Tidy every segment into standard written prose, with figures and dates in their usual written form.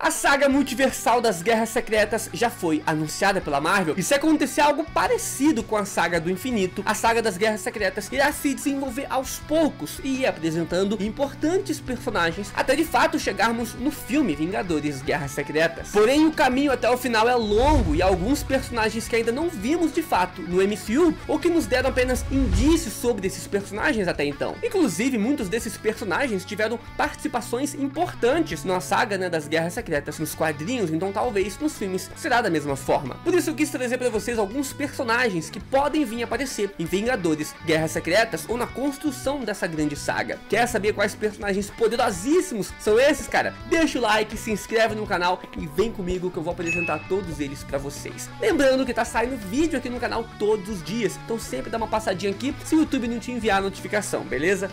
A saga multiversal das Guerras Secretas já foi anunciada pela Marvel, e se acontecer algo parecido com a saga do infinito, a saga das Guerras Secretas irá se desenvolver aos poucos e ir apresentando importantes personagens até de fato chegarmos no filme Vingadores Guerras Secretas. Porém, o caminho até o final é longo e alguns personagens que ainda não vimos de fato no MCU, ou que nos deram apenas indícios sobre esses personagens até então. Inclusive, muitos desses personagens tiveram participações importantes na saga, né, das Guerras Secretas nos quadrinhos, então talvez nos filmes será da mesma forma. Por isso eu quis trazer para vocês alguns personagens que podem vir aparecer em Vingadores Guerras Secretas ou na construção dessa grande saga. Quer saber quais personagens poderosíssimos são esses, cara? Deixa o like, se inscreve no canal e vem comigo que eu vou apresentar todos eles para vocês. Lembrando que tá saindo vídeo aqui no canal todos os dias, então sempre dá uma passadinha aqui se o YouTube não te enviar a notificação, beleza?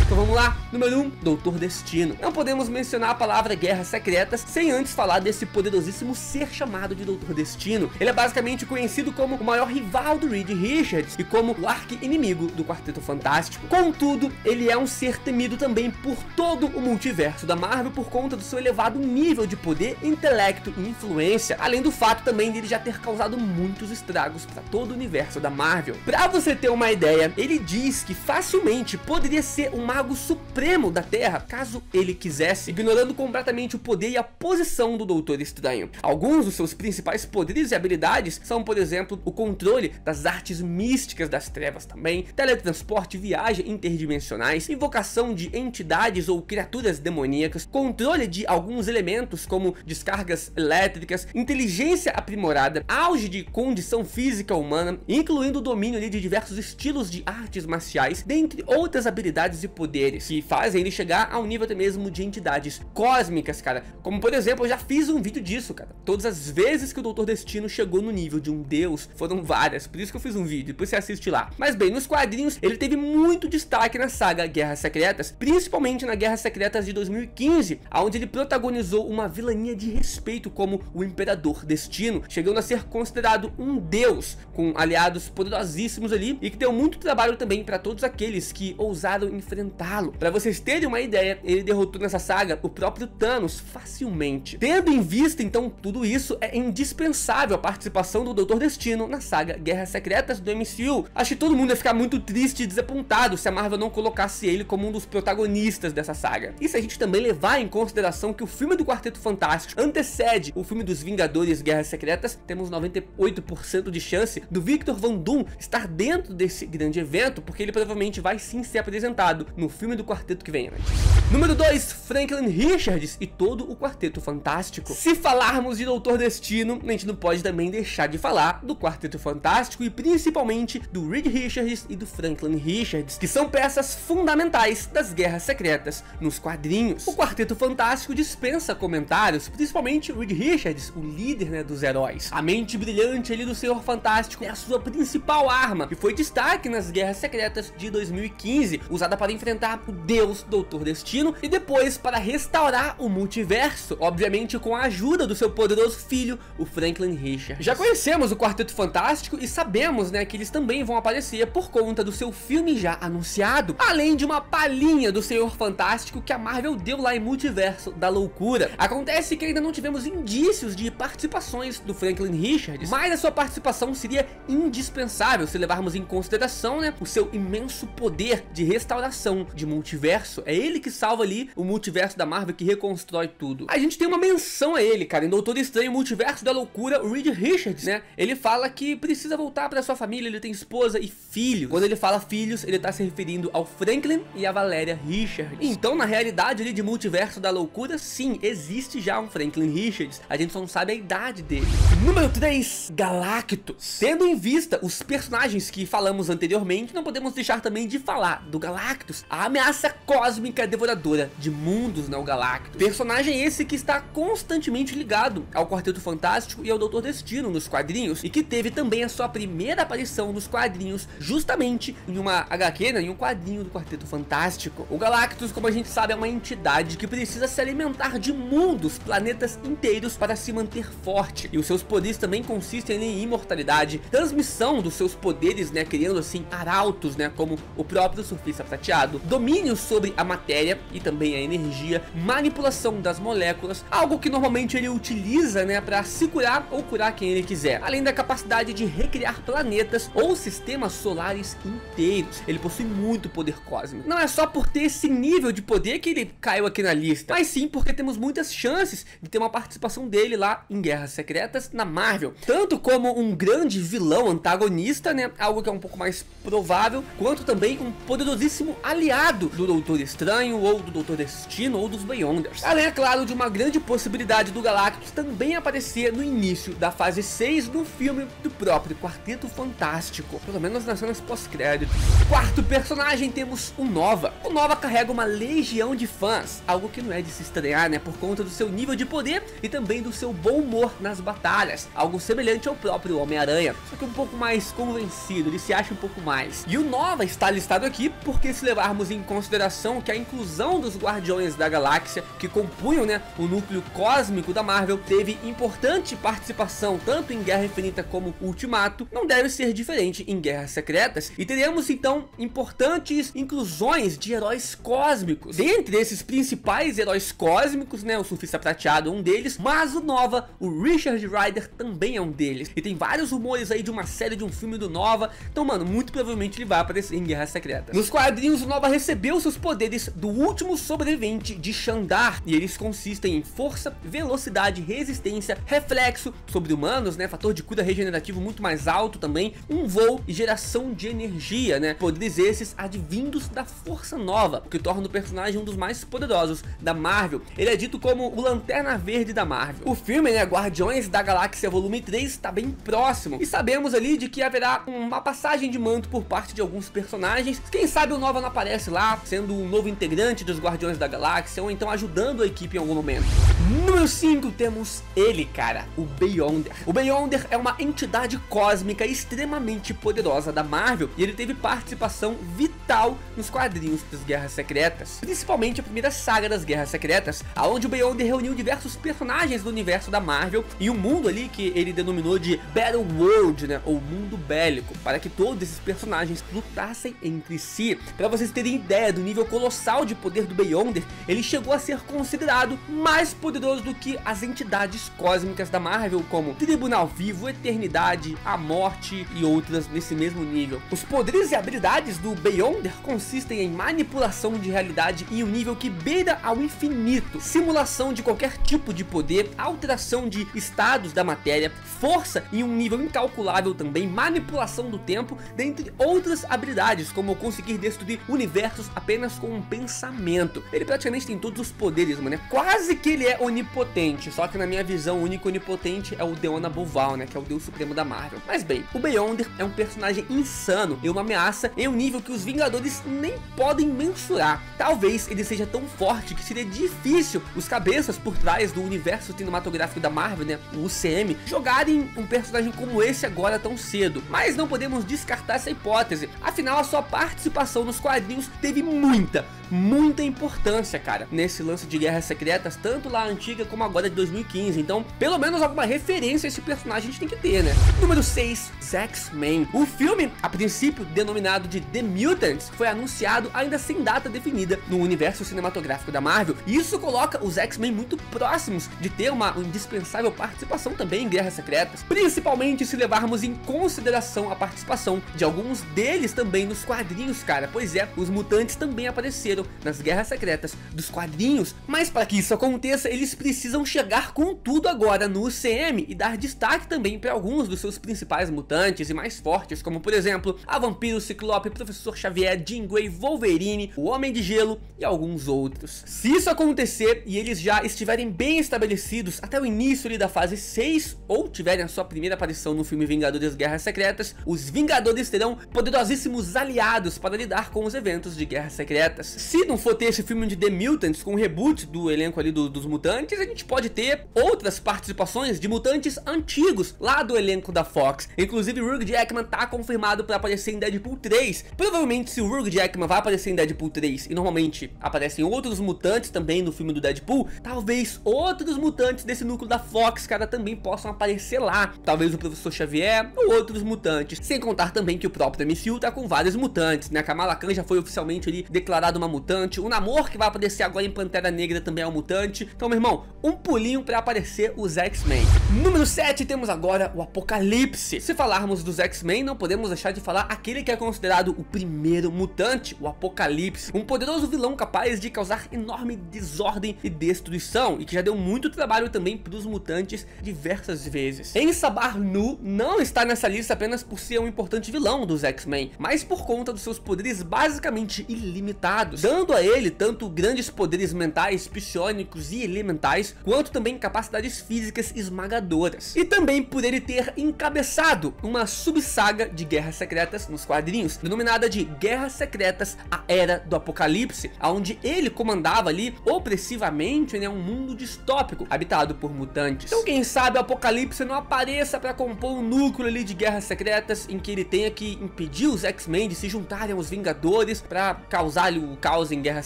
Vamos lá, número 1, Doutor Destino. Não podemos mencionar a palavra Guerras Secretas sem antes falar desse poderosíssimo ser chamado de Doutor Destino. Ele é basicamente conhecido como o maior rival do Reed Richards e como o arqui-inimigo do Quarteto Fantástico. Contudo, ele é um ser temido também por todo o multiverso da Marvel por conta do seu elevado nível de poder, intelecto e influência, além do fato também de ele já ter causado muitos estragos para todo o universo da Marvel. Pra você ter uma ideia, ele diz que facilmente poderia ser um mago supremo da Terra, caso ele quisesse, ignorando completamente o poder e a posição do Doutor Estranho. Alguns dos seus principais poderes e habilidades são, por exemplo, o controle das artes místicas das trevas também, teletransporte, viagem interdimensionais, invocação de entidades ou criaturas demoníacas, controle de alguns elementos como descargas elétricas, inteligência aprimorada, auge de condição física humana, incluindo o domínio de diversos estilos de artes marciais, dentre outras habilidades e poderes que fazem ele chegar a um nível até mesmo de entidades cósmicas, cara. Como por exemplo, eu já fiz um vídeo disso, cara. Todas as vezes que o Doutor Destino chegou no nível de um deus, foram várias, por isso que eu fiz um vídeo, depois você assiste lá. Mas bem, nos quadrinhos, ele teve muito destaque na saga Guerras Secretas, principalmente na Guerras Secretas de 2015, onde ele protagonizou uma vilania de respeito como o Imperador Destino, chegando a ser considerado um deus, com aliados poderosíssimos ali, e que deu muito trabalho também para todos aqueles que ousaram enfrentá-lo. Para vocês terem uma ideia, ele derrotou nessa saga o próprio Thanos facilmente. Tendo em vista então tudo isso, é indispensável a participação do Doutor Destino na saga Guerras Secretas do MCU. Acho que todo mundo ia ficar muito triste e desapontado se a Marvel não colocasse ele como um dos protagonistas dessa saga. E se a gente também levar em consideração que o filme do Quarteto Fantástico antecede o filme dos Vingadores Guerras Secretas, temos 98% de chance do Victor Von Doom estar dentro desse grande evento, porque ele provavelmente vai sim ser apresentado no filme do quarteto que vem antes. Número 2, Franklin Richards e todo o Quarteto Fantástico. Se falarmos de Doutor Destino, a gente não pode também deixar de falar do Quarteto Fantástico e principalmente do Reed Richards e do Franklin Richards, que são peças fundamentais das Guerras Secretas nos quadrinhos. O Quarteto Fantástico dispensa comentários, principalmente o Reed Richards, o líder, né, dos heróis. A mente brilhante ali do Senhor Fantástico é a sua principal arma, que foi destaque nas Guerras Secretas de 2015, usada para enfrentar o deus Doutor Destino e depois para restaurar o multiverso, obviamente com a ajuda do seu poderoso filho, o Franklin Richards. Já conhecemos o Quarteto Fantástico e sabemos, né, que eles também vão aparecer por conta do seu filme já anunciado, além de uma palhinha do Senhor Fantástico que a Marvel deu lá em Multiverso da Loucura. Acontece que ainda não tivemos indícios de participações do Franklin Richards, mas a sua participação seria indispensável se levarmos em consideração, né, o seu imenso poder de restauração de multiverso. É ele que salva ali o multiverso da Marvel, que reconstrói tudo. A gente tem uma menção a ele, cara, em Doutor Estranho, Multiverso da Loucura, o Reed Richards, né? Ele fala que precisa voltar para sua família, ele tem esposa e filhos. Quando ele fala filhos, ele tá se referindo ao Franklin e a Valeria Richards. Então, na realidade ali de Multiverso da Loucura, sim, existe já um Franklin Richards. A gente só não sabe a idade dele. Número 3, Galactus. Tendo em vista os personagens que falamos anteriormente, não podemos deixar também de falar do Galactus, a ameaça cósmica devoradora de mundos, né, o Galactus. Personagem esse que está constantemente ligado ao Quarteto Fantástico e ao Doutor Destino nos quadrinhos, e que teve também a sua primeira aparição nos quadrinhos justamente em uma HQ, né, em um quadrinho do Quarteto Fantástico. O Galactus, como a gente sabe, é uma entidade que precisa se alimentar de mundos, planetas inteiros para se manter forte, e os seus poderes também consistem em imortalidade, transmissão dos seus poderes, né, criando assim arautos, né, como o próprio Surfista Prateado, domínio sobre a matéria e também a energia, manipulação das moléculas, algo que normalmente ele utiliza, né, para se curar ou curar quem ele quiser, além da capacidade de recriar planetas ou sistemas solares inteiros. Ele possui muito poder cósmico. Não é só por ter esse nível de poder que ele caiu aqui na lista, mas sim porque temos muitas chances de ter uma participação dele lá em Guerras Secretas na Marvel, tanto como um grande vilão antagonista, né, algo que é um pouco mais provável, quanto também um poderosíssimo aliado do Doutor Estranho, ou do Doutor Destino, ou dos Beyonders. Além, é claro, de uma grande possibilidade do Galactus também aparecer no início da fase 6 do filme do próprio Quarteto Fantástico, pelo menos nas cenas pós-créditos. Quarto personagem, temos o Nova. O Nova carrega uma legião de fãs, algo que não é de se estranhar, né, por conta do seu nível de poder e também do seu bom humor nas batalhas, algo semelhante ao próprio Homem-Aranha, só que um pouco mais convencido, ele se acha um pouco mais. E o Nova está listado aqui porque, se levarmos em consideração que a inclusão dos Guardiões da Galáxia, que compunham, né, o núcleo cósmico da Marvel, teve importante participação tanto em Guerra Infinita como Ultimato, não deve ser diferente em Guerras Secretas, e teremos então importantes inclusões de heróis cósmicos. Dentre esses principais heróis cósmicos, né, o Surfista Prateado é um deles, mas o Nova, o Richard Rider, também é um deles, e tem vários rumores aí de uma série, de um filme do Nova, então, mano, muito provavelmente ele vai aparecer em Guerras Secretas. Nos quadrinhos, o Nova recebeu seus poderes do último sobrevivente de Xandar, e eles consistem em força, velocidade, resistência, reflexo sobre-humanos, né, fator de cura regenerativo muito mais alto também, um voo e geração de energia, né, poderes esses advindos da Força Nova, o que torna o personagem um dos mais poderosos da Marvel. Ele é dito como o Lanterna Verde da Marvel. O filme, né, Guardiões da Galáxia Volume 3 está bem próximo, e sabemos ali de que haverá uma passagem de manto por parte de alguns personagens. Quem sabe o Nova não aparece lá, sendo um novo integrante dos Guardiões da Galáxia, ou então ajudando a equipe em algum momento. Número 5, temos ele, cara, o Beyonder. O Beyonder é uma entidade cósmica extremamente poderosa da Marvel, e ele teve participação vital nos quadrinhos das Guerras Secretas, principalmente a primeira saga das Guerras Secretas, aonde o Beyonder reuniu diversos personagens do universo da Marvel e um mundo ali que ele denominou de Battle World, né, ou mundo bélico, para que todos esses personagens lutassem entre si. Para vocês terem ideia do nível colossal de poder do Beyonder, ele chegou a ser considerado mais poderoso do que as entidades cósmicas da Marvel, como Tribunal Vivo, Eternidade, a Morte e outras nesse mesmo nível. Os poderes e habilidades do Beyonder consistem em manipulação de realidade em um nível que beira ao infinito, simulação de qualquer tipo de poder, alteração de estados da matéria, força em um nível incalculável também, manipulação do tempo, dentre outras habilidades, como conseguir destruir universos apenas com um pensamento. Ele praticamente tem todos os poderes, mano, quase que ele é onipotente, só que na minha visão o único onipotente é o Deona Boval, né, que é o deus supremo da Marvel. Mas bem, o Beyonder é um personagem insano e uma ameaça em um nível que os Vingadores nem podem mensurar. Talvez ele seja tão forte que seria difícil os cabeças por trás do universo cinematográfico da Marvel, né, o UCM, jogarem um personagem como esse agora tão cedo. Mas não podemos descartar essa hipótese, afinal a sua participação nos quadrinhos teve muita importância, cara, nesse lance de Guerras Secretas, tanto lá antiga como agora de 2015, então pelo menos alguma referência a esse personagem a gente tem que ter, né? Número 6, X-Men. O filme, a princípio denominado de The Mutants, foi anunciado ainda sem data definida no universo cinematográfico da Marvel, e isso coloca os X-Men muito próximos de ter uma indispensável participação também em Guerras Secretas, principalmente se levarmos em consideração a participação de alguns deles também nos quadrinhos, cara. Pois é, os mutantes também apareceram nas Guerras Secretas dos quadrinhos, mas para que isso aconteça, eles precisam chegar com tudo agora no UCM e dar destaque também para alguns dos seus principais mutantes e mais fortes, como por exemplo, a Vampiro, Ciclope, Professor Xavier, Jean Grey, Wolverine, o Homem de Gelo e alguns outros. Se isso acontecer e eles já estiverem bem estabelecidos até o início ali da fase 6, ou tiverem a sua primeira aparição no filme Vingadores Guerras Secretas, os Vingadores terão poderosíssimos aliados para lidar com os eventos de Guerras Secretas. Secretas. Se não for ter esse filme de The Mutants com o reboot do elenco ali dos mutantes, a gente pode ter outras participações de mutantes antigos lá do elenco da Fox. Inclusive o Hugh Jackman tá confirmado para aparecer em Deadpool 3. Provavelmente, se o Hugh Jackman vai aparecer em Deadpool 3 e normalmente aparecem outros mutantes também no filme do Deadpool, talvez outros mutantes desse núcleo da Fox, cara, também possam aparecer lá. Talvez o Professor Xavier ou outros mutantes. Sem contar também que o próprio MCU tá com vários mutantes, né? A Kamala Khan já foi oficialmente ali declarada uma mutante. O Namor, que vai aparecer agora em Pantera Negra, também é um mutante. Então, meu irmão, um pulinho pra aparecer os X-Men. Número 7, temos agora o Apocalipse. Se falarmos dos X-Men, não podemos deixar de falar aquele que é considerado o primeiro mutante, o Apocalipse. Um poderoso vilão capaz de causar enorme desordem e destruição, e que já deu muito trabalho também pros mutantes diversas vezes. Ensabar Nu não está nessa lista apenas por ser um importante vilão dos X-Men, mas por conta dos seus poderes basicamente ilimitados, dando a ele tanto grandes poderes mentais, psionicos e elementais, quanto também capacidades físicas esmagadoras. E também por ele ter encabeçado uma subsaga de Guerras Secretas nos quadrinhos, denominada de Guerras Secretas, a Era do Apocalipse, onde ele comandava ali opressivamente, né, um mundo distópico habitado por mutantes. Então quem sabe o Apocalipse não apareça para compor um núcleo ali de Guerras Secretas em que ele tenha que impedir os X-Men de se juntarem aos Vingadores para causar ali o caos em Guerras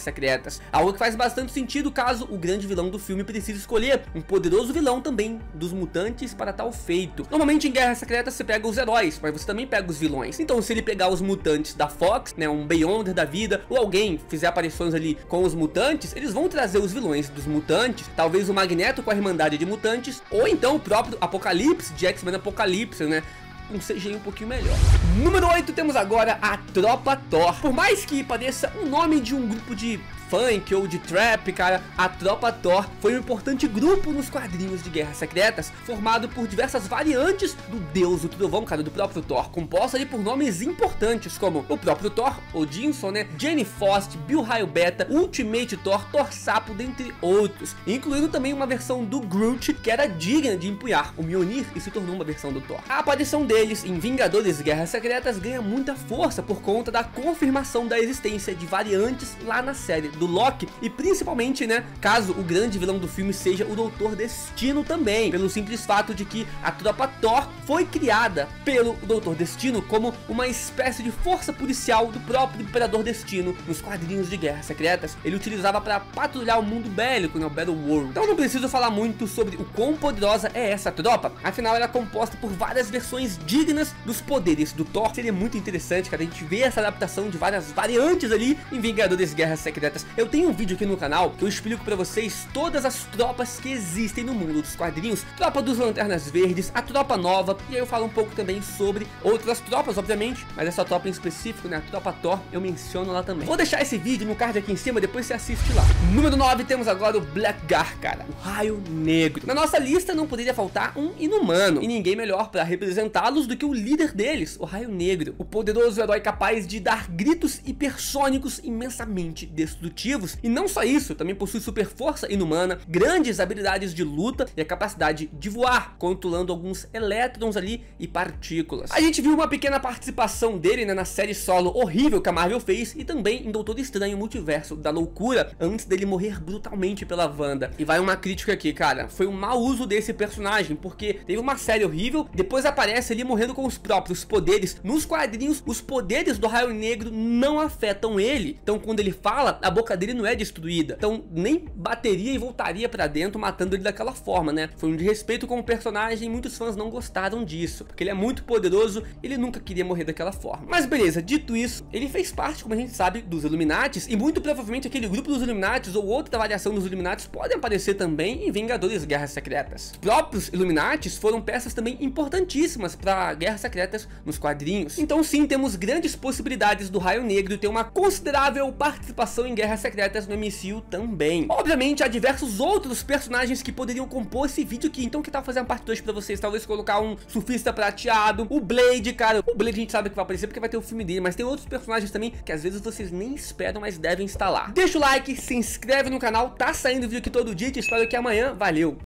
Secretas. Algo que faz bastante sentido caso o grande vilão do filme precise escolher um poderoso vilão também dos mutantes para tal feito. Normalmente em Guerras Secretas você pega os heróis, mas você também pega os vilões. Então se ele pegar os mutantes da Fox, né, um Beyonder da vida, ou alguém fizer aparições ali com os mutantes, eles vão trazer os vilões dos mutantes, talvez o Magneto com a Irmandade de Mutantes, ou então o próprio Apocalipse, de X-Men Apocalipse, né, um CGI um pouquinho melhor. Número 8, temos agora a Tropa Thor. Por mais que pareça o nome de um grupo de funk ou de trap, cara, a Tropa Thor foi um importante grupo nos quadrinhos de Guerras Secretas, formado por diversas variantes do Deus do Trovão, cara, do próprio Thor, composta ali por nomes importantes como o próprio Thor, Odinson, né, Jane Foster, Bill Raio Beta, Ultimate Thor, Thor Sapo, dentre outros, incluindo também uma versão do Groot que era digna de empunhar o Mjolnir e se tornou uma versão do Thor. A aparição deles em Vingadores Guerras Secretas ganha muita força por conta da confirmação da existência de variantes lá na série do Loki, e principalmente, né, caso o grande vilão do filme seja o Doutor Destino também, pelo simples fato de que a Tropa Thor foi criada pelo Doutor Destino como uma espécie de força policial do próprio Imperador Destino nos quadrinhos de Guerras Secretas. Ele utilizava para patrulhar o mundo bélico, né, o Battle World. Então não preciso falar muito sobre o quão poderosa é essa tropa, afinal ela é composta por várias versões dignas dos poderes do Thor. Seria muito interessante, cara, a gente ver essa adaptação de várias variantes ali em Vingadores Guerras Secretas. Eu tenho um vídeo aqui no canal que eu explico pra vocês todas as tropas que existem no mundo dos quadrinhos. Tropa dos Lanternas Verdes, a Tropa Nova, e aí eu falo um pouco também sobre outras tropas, obviamente, mas essa tropa em específico, né, a Tropa Thor, eu menciono lá também. Vou deixar esse vídeo no card aqui em cima, depois você assiste lá. Número 9, temos agora o Blackguard, cara, o Raio Negro. Na nossa lista não poderia faltar um inumano, e ninguém melhor pra representá-los do que o líder deles, o Raio Negro, o poderoso herói capaz de dar gritos hipersônicos imensamente destrutivos. E não só isso, também possui super força inumana, grandes habilidades de luta e a capacidade de voar, controlando alguns elétrons ali e partículas. A gente viu uma pequena participação dele, né, na série solo horrível que a Marvel fez, e também em Doutor Estranho Multiverso da Loucura, antes dele morrer brutalmente pela Wanda. E vai uma crítica aqui, cara, foi um mau uso desse personagem, porque teve uma série horrível, depois aparece ele morrendo com os próprios poderes. Nos quadrinhos, os poderes do Raio Negro não afetam ele, então quando ele fala, a boca dele não é destruída, então nem bateria e voltaria pra dentro matando ele daquela forma, né? Foi um desrespeito com o personagem e muitos fãs não gostaram disso, porque ele é muito poderoso, ele nunca queria morrer daquela forma. Mas beleza, dito isso, ele fez parte, como a gente sabe, dos Illuminates, e muito provavelmente aquele grupo dos Illuminates ou outra variação dos Illuminates podem aparecer também em Vingadores Guerras Secretas. Os próprios Illuminates foram peças também importantíssimas para Guerras Secretas nos quadrinhos. Então sim, temos grandes possibilidades do Raio Negro ter uma considerável participação em Guerras Secretas no MCU também. Obviamente há diversos outros personagens que poderiam compor esse vídeo aqui, então que tal fazer uma parte 2 pra vocês, talvez colocar um surfista prateado, o Blade, cara, o Blade a gente sabe que vai aparecer porque vai ter o filme dele, mas tem outros personagens também que às vezes vocês nem esperam, mas devem estar lá. Deixa o like, se inscreve no canal, tá saindo vídeo aqui todo dia, te espero aqui amanhã, valeu!